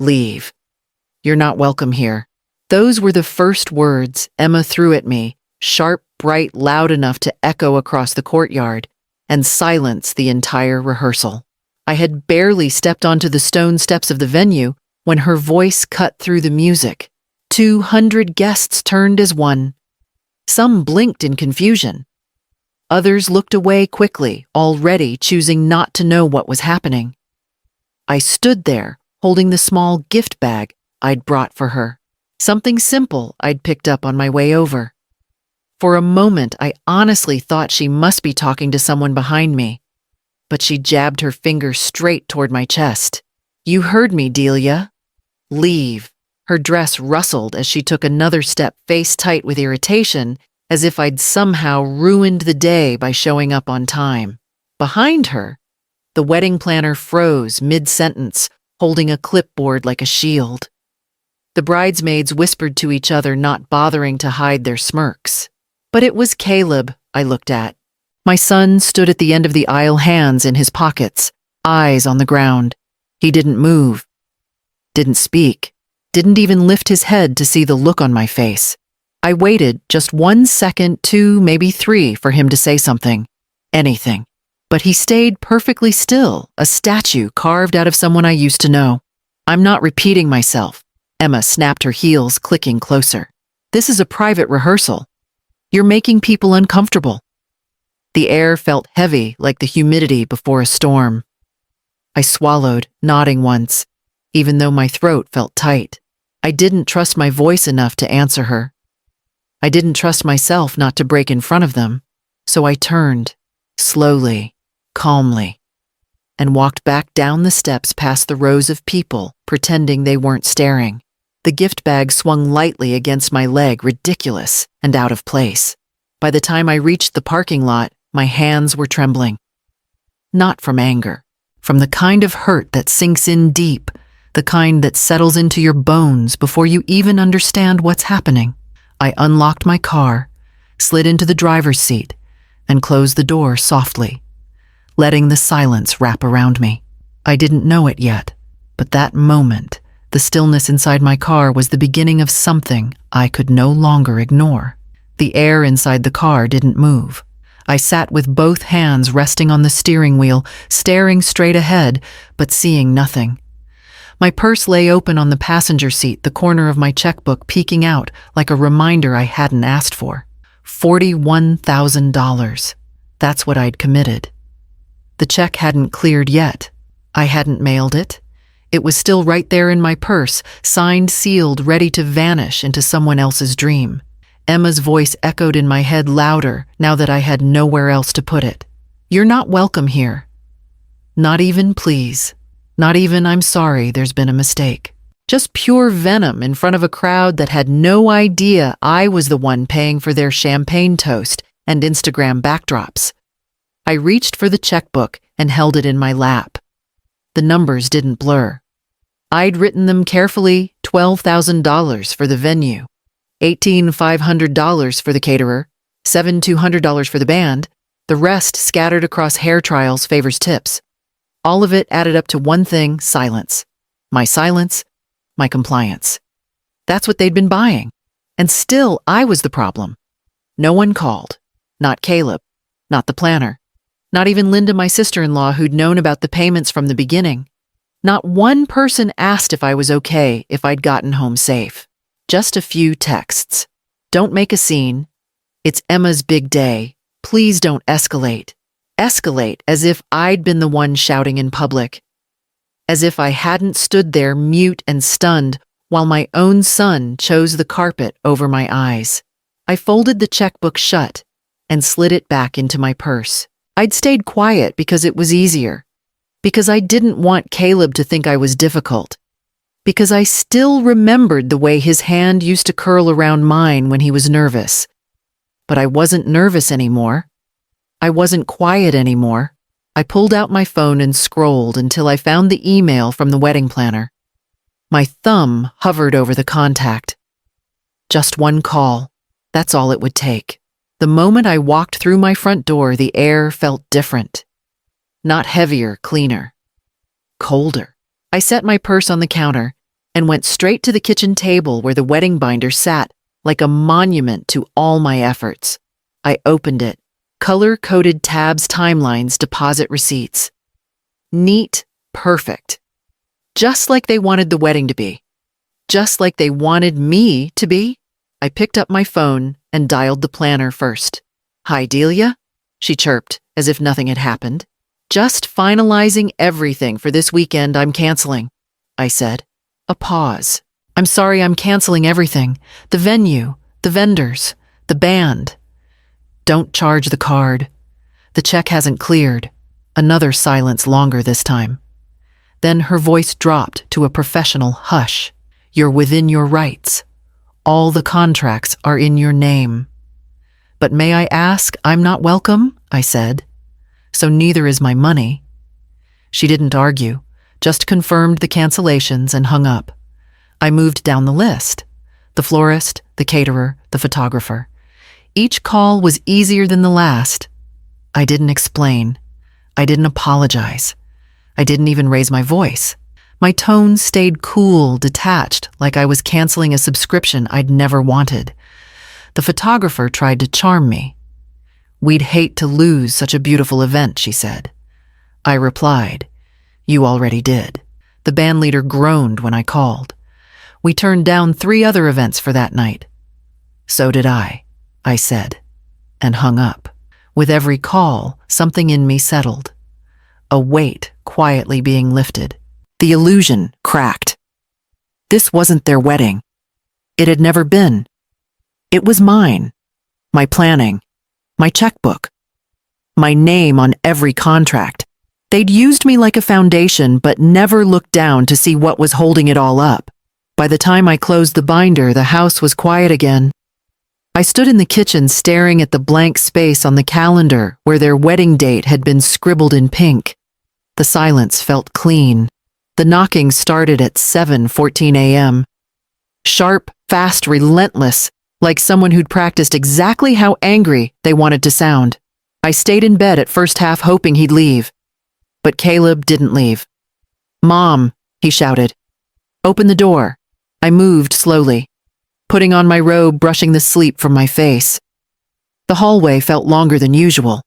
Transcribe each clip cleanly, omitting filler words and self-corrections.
Leave. You're not welcome here. Those were the first words Emma threw at me, sharp, bright, loud enough to echo across the courtyard and silence the entire rehearsal. I had barely stepped onto the stone steps of the venue when her voice cut through the music. 200 guests turned as one. Some blinked in confusion. Others looked away quickly, already choosing not to know what was happening. I stood there, holding the small gift bag I'd brought for her. Something simple I'd picked up on my way over. For a moment, I honestly thought she must be talking to someone behind me. But she jabbed her finger straight toward my chest. You heard me, Delia. Leave. Her dress rustled as she took another step face tight with irritation, as if I'd somehow ruined the day by showing up on time. Behind her, the wedding planner froze mid-sentence, holding a clipboard like a shield. The bridesmaids whispered to each other, not bothering to hide their smirks. But it was Caleb I looked at. My son stood at the end of the aisle, hands in his pockets, eyes on the ground. He didn't move, didn't speak, didn't even lift his head to see the look on my face. I waited just 1 second, 2, maybe 3, for him to say something, anything. But he stayed perfectly still, a statue carved out of someone I used to know. I'm not repeating myself. Emma snapped her heels, clicking closer. This is a private rehearsal. You're making people uncomfortable. The air felt heavy, like the humidity before a storm. I swallowed, nodding once, even though my throat felt tight. I didn't trust my voice enough to answer her. I didn't trust myself not to break in front of them, so I turned, slowly, calmly, and walked back down the steps past the rows of people, pretending they weren't staring. The gift bag swung lightly against my leg, ridiculous and out of place. By the time I reached the parking lot, my hands were trembling. Not from anger, from the kind of hurt that sinks in deep, the kind that settles into your bones before you even understand what's happening. I unlocked my car, slid into the driver's seat, and closed the door softly, letting the silence wrap around me. I didn't know it yet, but that moment, the stillness inside my car, was the beginning of something I could no longer ignore. The air inside the car didn't move. I sat with both hands resting on the steering wheel, staring straight ahead, but seeing nothing. My purse lay open on the passenger seat, the corner of my checkbook peeking out like a reminder I hadn't asked for. $41,000. That's what I'd committed. The check hadn't cleared yet. I hadn't mailed it. It was still right there in my purse, signed, sealed, ready to vanish into someone else's dream. Emma's voice echoed in my head louder now that I had nowhere else to put it. You're not welcome here. Not even please. Not even I'm sorry there's been a mistake. Just pure venom in front of a crowd that had no idea I was the one paying for their champagne toast and Instagram backdrops. I reached for the checkbook and held it in my lap. The numbers didn't blur. I'd written them carefully: $12,000 for the venue, $18,500 for the caterer, $7,200 for the band, the rest scattered across hair trials, favors, tips. All of it added up to one thing: silence. My silence, my compliance. That's what they'd been buying. And still, I was the problem. No one called. Not Caleb. Not the planner. Not even Linda, my sister-in-law, who'd known about the payments from the beginning. Not one person asked if I was okay, if I'd gotten home safe. Just a few texts. Don't make a scene. It's Emma's big day. Please don't escalate. Escalate, as if I'd been the one shouting in public. As if I hadn't stood there mute and stunned while my own son chose the carpet over my eyes. I folded the checkbook shut and slid it back into my purse. I'd stayed quiet because it was easier. Because I didn't want Caleb to think I was difficult. Because I still remembered the way his hand used to curl around mine when he was nervous. But I wasn't nervous anymore. I wasn't quiet anymore. I pulled out my phone and scrolled until I found the email from the wedding planner. My thumb hovered over the contact. Just one call. That's all it would take. The moment I walked through my front door, the air felt different. Not heavier, cleaner. Colder. I set my purse on the counter, and went straight to the kitchen table where the wedding binder sat like a monument to all my efforts. I opened it. Color-coded tabs, timelines, deposit receipts. Neat, perfect. Just like they wanted the wedding to be. Just like they wanted me to be. I picked up my phone and dialed the planner first. "Hi, Delia," she chirped, as if nothing had happened. "Just finalizing everything for this weekend I'm canceling," I said. A pause. "I'm sorry, I'm canceling everything. The venue, the vendors, the band. Don't charge the card. The check hasn't cleared." Another silence, longer this time. Then her voice dropped to a professional hush. "You're within your rights. All the contracts are in your name." "But may I ask, I'm not welcome?" I said. "So neither is my money." She didn't argue, just confirmed the cancellations and hung up. I moved down the list. The florist, the caterer, the photographer. Each call was easier than the last. I didn't explain. I didn't apologize. I didn't even raise my voice. My tone stayed cool, detached, like I was canceling a subscription I'd never wanted. The photographer tried to charm me. "We'd hate to lose such a beautiful event," she said. I replied, "You already did." The bandleader groaned when I called. We turned down 3 other events for that night. "So did I said, and hung up. With every call, something in me settled. A weight quietly being lifted. The illusion cracked. This wasn't their wedding. It had never been. It was mine. My planning. My checkbook. My name on every contract. They'd used me like a foundation, but never looked down to see what was holding it all up. By the time I closed the binder, the house was quiet again. I stood in the kitchen staring at the blank space on the calendar where their wedding date had been scribbled in pink. The silence felt clean. The knocking started at 7:14 a.m. Sharp, fast, relentless, like someone who'd practiced exactly how angry they wanted to sound. I stayed in bed at first half hoping he'd leave. But Caleb didn't leave. "Mom," he shouted. "Open the door." I moved slowly, putting on my robe, brushing the sleep from my face. The hallway felt longer than usual.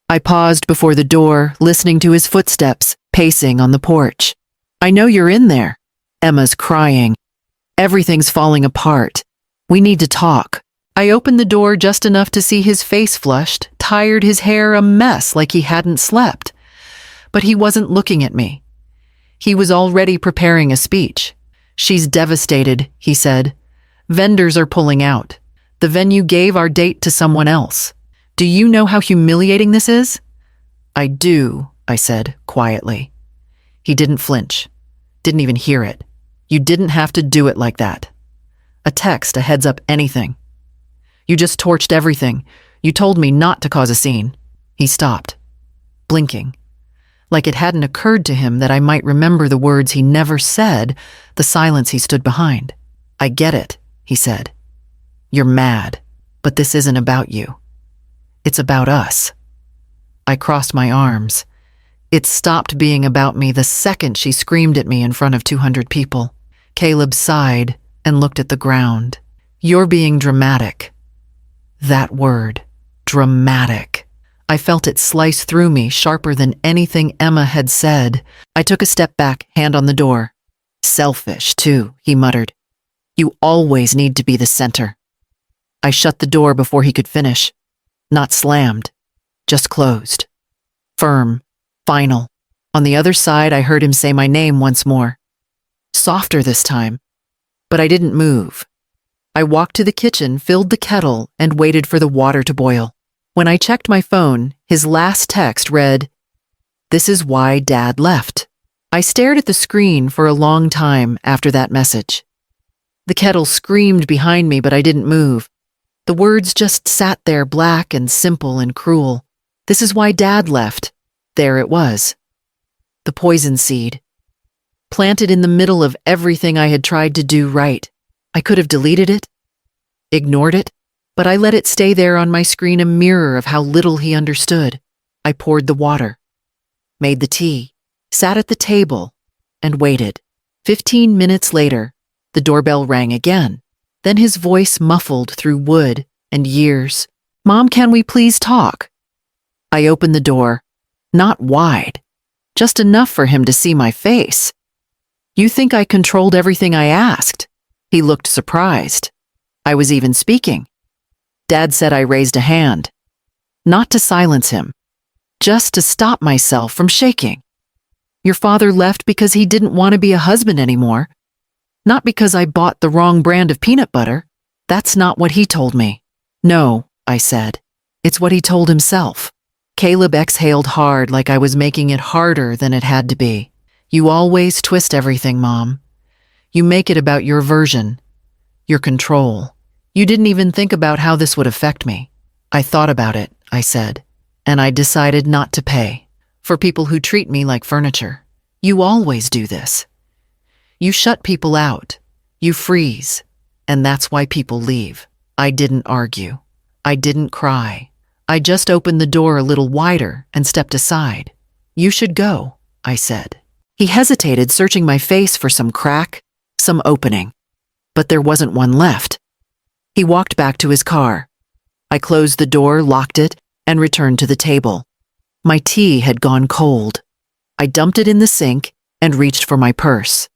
I paused before the door, listening to his footsteps, pacing on the porch. "I know you're in there." Emma's crying. "Everything's falling apart. We need to talk." I opened the door just enough to see his face flushed, tired, his hair a mess like he hadn't slept. But he wasn't looking at me. He was already preparing a speech. "She's devastated," he said. "Vendors are pulling out. The venue gave our date to someone else. Do you know how humiliating this is?" "I do," I said quietly. He didn't flinch. Didn't even hear it. "You didn't have to do it like that. A text, a heads up, anything. You just torched everything. You told me not to cause a scene." He stopped, blinking. Like it hadn't occurred to him that I might remember the words he never said, the silence he stood behind. "I get it," he said. "You're mad, but this isn't about you. It's about us." I crossed my arms. It stopped being about me the second she screamed at me in front of 200 people. Caleb sighed and looked at the ground. "You're being dramatic." That word, dramatic. I felt it slice through me, sharper than anything Emma had said. I took a step back, hand on the door. "Selfish, too," he muttered. "You always need to be the center." I shut the door before he could finish. Not slammed, just closed. Firm, final. On the other side, I heard him say my name once more. Softer this time. But I didn't move. I walked to the kitchen, filled the kettle, and waited for the water to boil. When I checked my phone, his last text read, "This is why Dad left." I stared at the screen for a long time after that message. The kettle screamed behind me, but I didn't move. The words just sat there, black and simple and cruel. This is why Dad left. There it was. The poison seed. Planted in the middle of everything I had tried to do right. I could have deleted it, ignored it, but I let it stay there on my screen, a mirror of how little he understood. I poured the water, made the tea, sat at the table, and waited. 15 minutes later, the doorbell rang again. Then his voice muffled through wood and years. "Mom, can we please talk?" I opened the door, not wide, just enough for him to see my face. "You think I controlled everything I asked?" He looked surprised. I was even speaking. Dad said I raised a hand. Not to silence him, just to stop myself from shaking. "Your father left because he didn't want to be a husband anymore. Not because I bought the wrong brand of peanut butter. That's not what he told me." "No," I said. "It's what he told himself." Caleb exhaled hard, like I was making it harder than it had to be. "You always twist everything, Mom. You make it about your version, your control. You didn't even think about how this would affect me." "I thought about it," I said, "and I decided not to pay for people who treat me like furniture. You always do this. You shut people out. You freeze. And that's why people leave." I didn't argue. I didn't cry. I just opened the door a little wider and stepped aside. "You should go," I said. He hesitated, searching my face for some crack, some opening. But there wasn't one left. He walked back to his car. I closed the door, locked it, and returned to the table. My tea had gone cold. I dumped it in the sink and reached for my purse.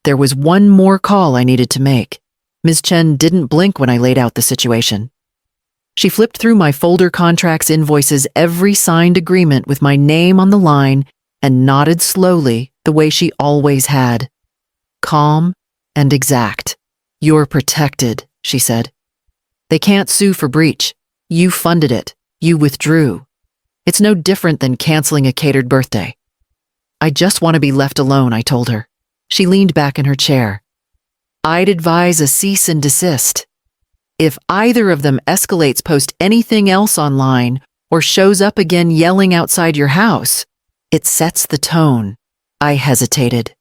There was one more call I needed to make. Ms. Chen didn't blink when I laid out the situation. She flipped through my folder, contracts, invoices, every signed agreement with my name on the line, and nodded slowly the way she always had. Calm and exact. "You're protected," she said. "They can't sue for breach. You funded it. You withdrew. It's no different than canceling a catered birthday." "I just want to be left alone," I told her. She leaned back in her chair. "I'd advise a cease and desist. If either of them escalates, post anything else online, or shows up again yelling outside your house, it sets the tone." I hesitated.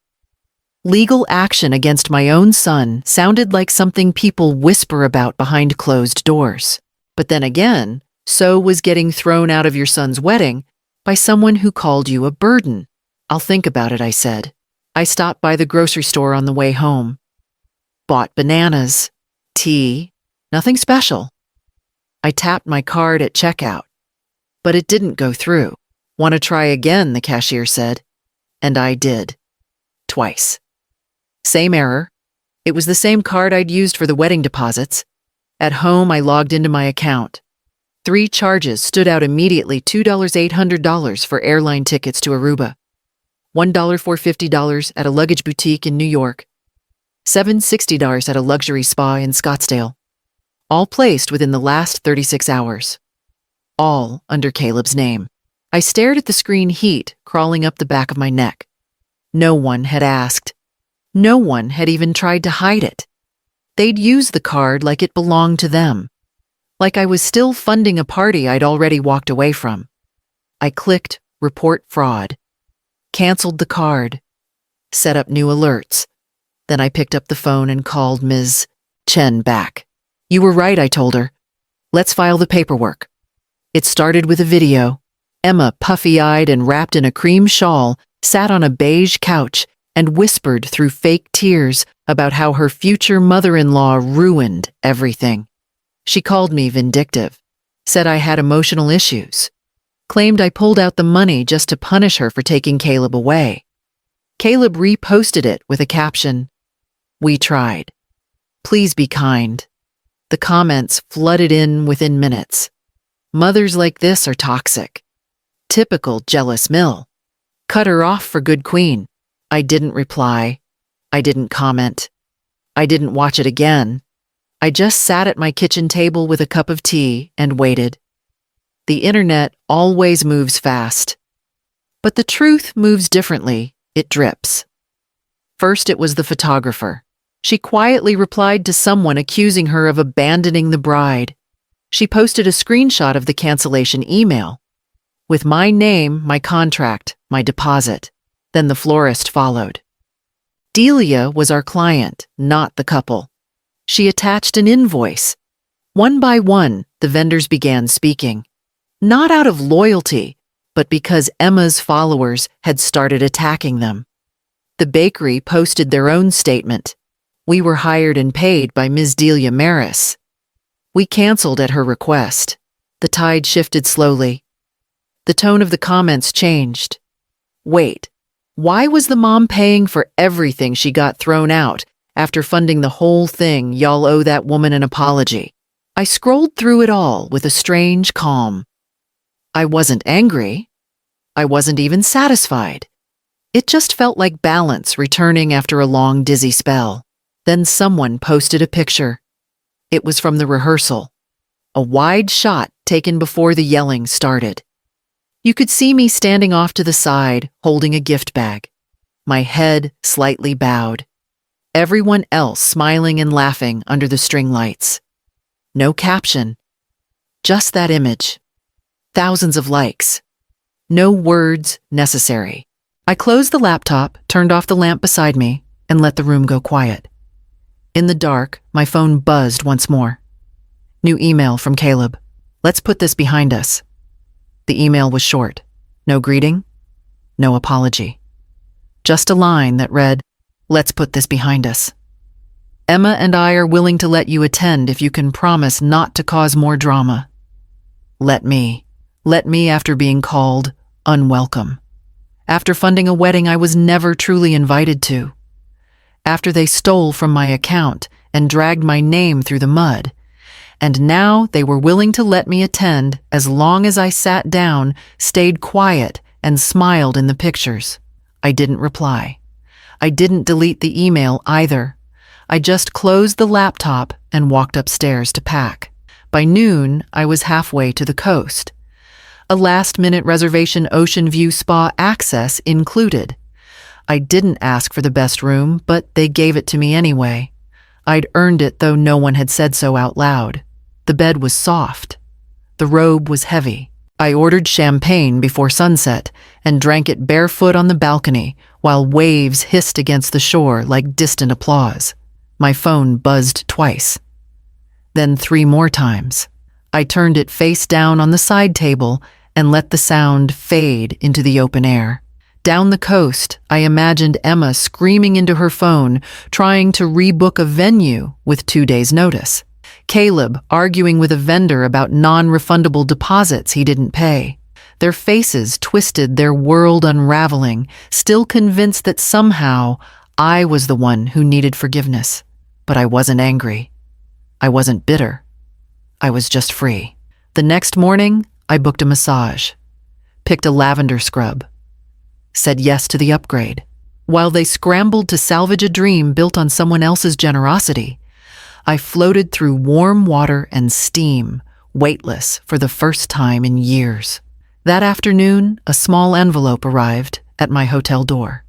Legal action against my own son sounded like something people whisper about behind closed doors. But then again, so was getting thrown out of your son's wedding by someone who called you a burden. "I'll think about it," I said. I stopped by the grocery store on the way home. Bought bananas, tea, nothing special. I tapped my card at checkout, but it didn't go through. "Want to try again?" the cashier said. And I did. Twice. Same error. It was the same card I'd used for the wedding deposits. At home, I logged into my account. 3 charges stood out immediately: $2,800 for airline tickets to Aruba, $1,450 at a luggage boutique in New York, $760 at a luxury spa in Scottsdale. All placed within the last 36 hours. All under Caleb's name. I stared at the screen, heat crawling up the back of my neck. No one had asked. No one had even tried to hide it. They'd used the card like it belonged to them. Like I was still funding a party I'd already walked away from. I clicked Report Fraud. Canceled the card. Set up new alerts. Then I picked up the phone and called Ms. Chen back. "You were right," I told her. "Let's file the paperwork." It started with a video. Emma, puffy-eyed and wrapped in a cream shawl, sat on a beige couch and whispered through fake tears about how her future mother-in-law ruined everything. She called me vindictive, said I had emotional issues, claimed I pulled out the money just to punish her for taking Caleb away. Caleb reposted it with a caption, "We tried. Please be kind." The comments flooded in within minutes. "Mothers like this are toxic. Typical jealous mill. Cut her off for good queen." I didn't reply. I didn't comment. I didn't watch it again. I just sat at my kitchen table with a cup of tea and waited. The internet always moves fast. But the truth moves differently. It drips. First, it was the photographer. She quietly replied to someone accusing her of abandoning the bride. She posted a screenshot of the cancellation email, with my name, my contract, my deposit. Then the florist followed. Delia was our client, not the couple. She attached an invoice. One by one, the vendors began speaking. Not out of loyalty, but because Emma's followers had started attacking them. The bakery posted their own statement. We were hired and paid by Ms. Delia Maris. We canceled at her request. The tide shifted slowly. The tone of the comments changed. Wait, why was the mom paying for everything she got thrown out after funding the whole thing? Y'all owe that woman an apology. I scrolled through it all with a strange calm. I wasn't angry. I wasn't even satisfied. It just felt like balance returning after a long dizzy spell. Then someone posted a picture. It was from the rehearsal. A wide shot taken before the yelling started. You could see me standing off to the side, holding a gift bag. My head slightly bowed. Everyone else smiling and laughing under the string lights. No caption. Just that image. Thousands of likes. No words necessary. I closed the laptop, turned off the lamp beside me, and let the room go quiet. In the dark, my phone buzzed once more. New email from Caleb. Let's put this behind us. The email was short. No greeting, no apology. Just a line that read, let's put this behind us. Emma and I are willing to let you attend if you can promise not to cause more drama. Let me after being called unwelcome. After funding a wedding I was never truly invited to. After they stole from my account and dragged my name through the mud. And now they were willing to let me attend as long as I sat down, stayed quiet, and smiled in the pictures. I didn't reply. I didn't delete the email either. I just closed the laptop and walked upstairs to pack. By noon, I was halfway to the coast. A last-minute reservation ocean view spa access included. I didn't ask for the best room, but they gave it to me anyway. I'd earned it, though no one had said so out loud. The bed was soft. The robe was heavy. I ordered champagne before sunset and drank it barefoot on the balcony while waves hissed against the shore like distant applause. My phone buzzed twice. Then 3 more times. I turned it face down on the side table and let the sound fade into the open air. Down the coast, I imagined Emma screaming into her phone, trying to rebook a venue with 2 days' notice. Caleb arguing with a vendor about non-refundable deposits he didn't pay. Their faces twisted, their world unraveling, still convinced that somehow I was the one who needed forgiveness. But I wasn't angry. I wasn't bitter. I was just free. The next morning, I booked a massage, picked a lavender scrub, said yes to the upgrade. While they scrambled to salvage a dream built on someone else's generosity, I floated through warm water and steam, weightless for the first time in years. That afternoon, a small envelope arrived at my hotel door.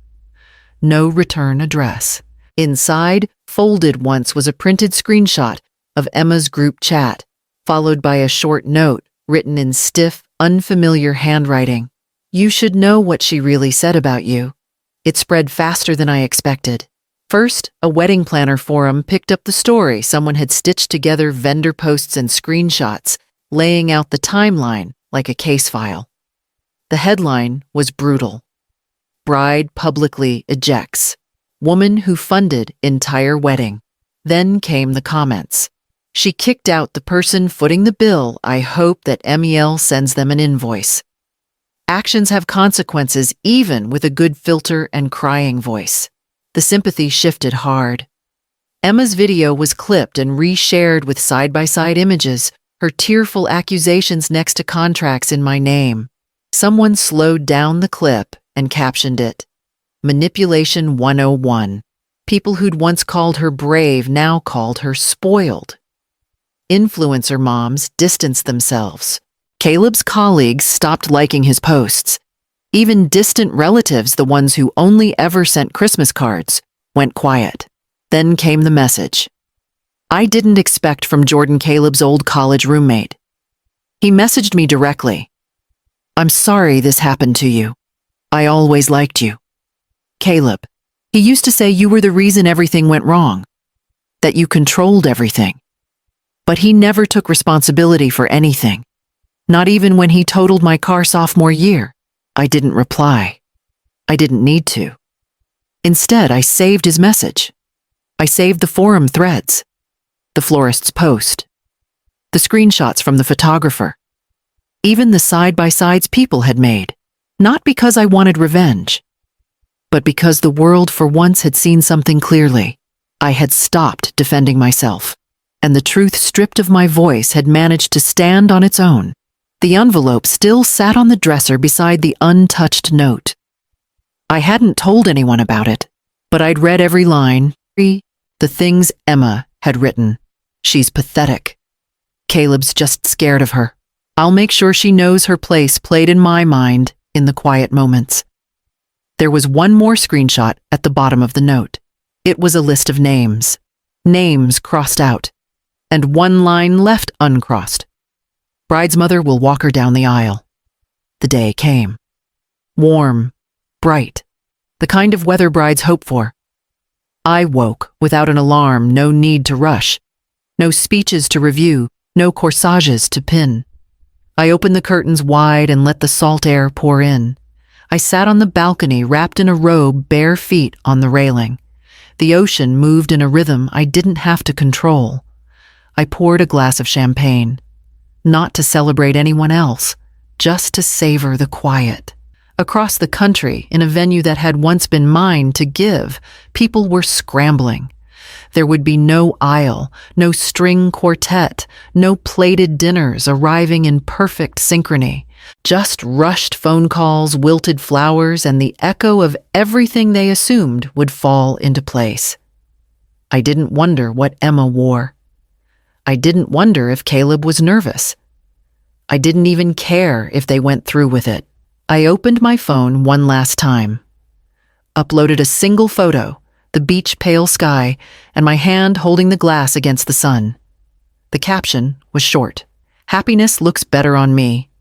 No return address. Inside, folded once, was a printed screenshot of Emma's group chat, followed by a short note written in stiff, unfamiliar handwriting. You should know what she really said about you. It spread faster than I expected. First, a wedding planner forum picked up the story. Someone had stitched together vendor posts and screenshots, laying out the timeline like a case file. The headline was brutal. Bride publicly ejects. Woman who funded entire wedding. Then came the comments. She kicked out the person footing the bill. I hope that MEL sends them an invoice. Actions have consequences, even with a good filter and crying voice. The sympathy shifted hard. Emma's video was clipped and reshared with side-by-side images, her tearful accusations next to contracts in my name. Someone slowed down the clip and captioned it, Manipulation 101. People who'd once called her brave now called her spoiled. Influencer moms distanced themselves. Caleb's colleagues stopped liking his posts. Even distant relatives, the ones who only ever sent Christmas cards, went quiet. Then came the message. I didn't expect from Jordan, Caleb's old college roommate. He messaged me directly. I'm sorry this happened to you. I always liked you. Caleb, he used to say you were the reason everything went wrong, that you controlled everything. But he never took responsibility for anything. Not even when he totaled my car sophomore year. I didn't reply. I didn't need to. Instead, I saved his message. I saved the forum threads, the florist's post, the screenshots from the photographer, even the side-by-sides people had made, not because I wanted revenge, but because the world for once had seen something clearly. I had stopped defending myself, and the truth stripped of my voice had managed to stand on its own. The envelope still sat on the dresser beside the untouched note. I hadn't told anyone about it, but I'd read every line, the things Emma had written. She's pathetic. Caleb's just scared of her. I'll make sure she knows her place played in my mind in the quiet moments. There was one more screenshot at the bottom of the note. It was a list of names crossed out, and one line left uncrossed. Bride's mother will walk her down the aisle. The day came. Warm, bright, the kind of weather brides hope for. I woke without an alarm, no need to rush, no speeches to review, no corsages to pin. I opened the curtains wide and let the salt air pour in. I sat on the balcony wrapped in a robe, bare feet on the railing. The ocean moved in a rhythm I didn't have to control. I poured a glass of champagne, not to celebrate anyone else, just to savor the quiet. Across the country, in a venue that had once been mine to give, people were scrambling. There would be no aisle, no string quartet, no plated dinners arriving in perfect synchrony. Just rushed phone calls, wilted flowers, and the echo of everything they assumed would fall into place. I didn't wonder what Emma wore. I didn't wonder if Caleb was nervous. I didn't even care if they went through with it. I opened my phone one last time, uploaded a single photo, the beach pale sky, and my hand holding the glass against the sun. The caption was short. Happiness looks better on me.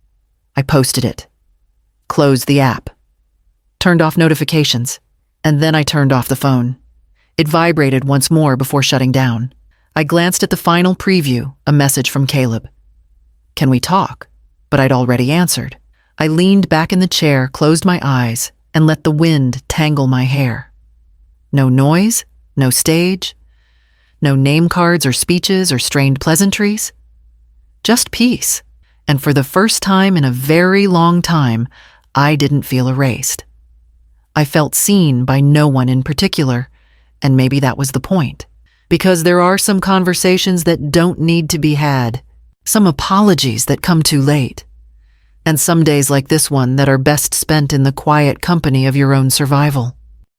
I posted it, closed the app, turned off notifications, and then I turned off the phone. It vibrated once more before shutting down. I glanced at the final preview, a message from Caleb. Can we talk? But I'd already answered. I leaned back in the chair, closed my eyes, and let the wind tangle my hair. No noise, no stage, no name cards or speeches or strained pleasantries. Just peace. And for the first time in a very long time, I didn't feel erased. I felt seen by no one in particular, and maybe that was the point. Because there are some conversations that don't need to be had, some apologies that come too late, and some days like this one that are best spent in the quiet company of your own survival.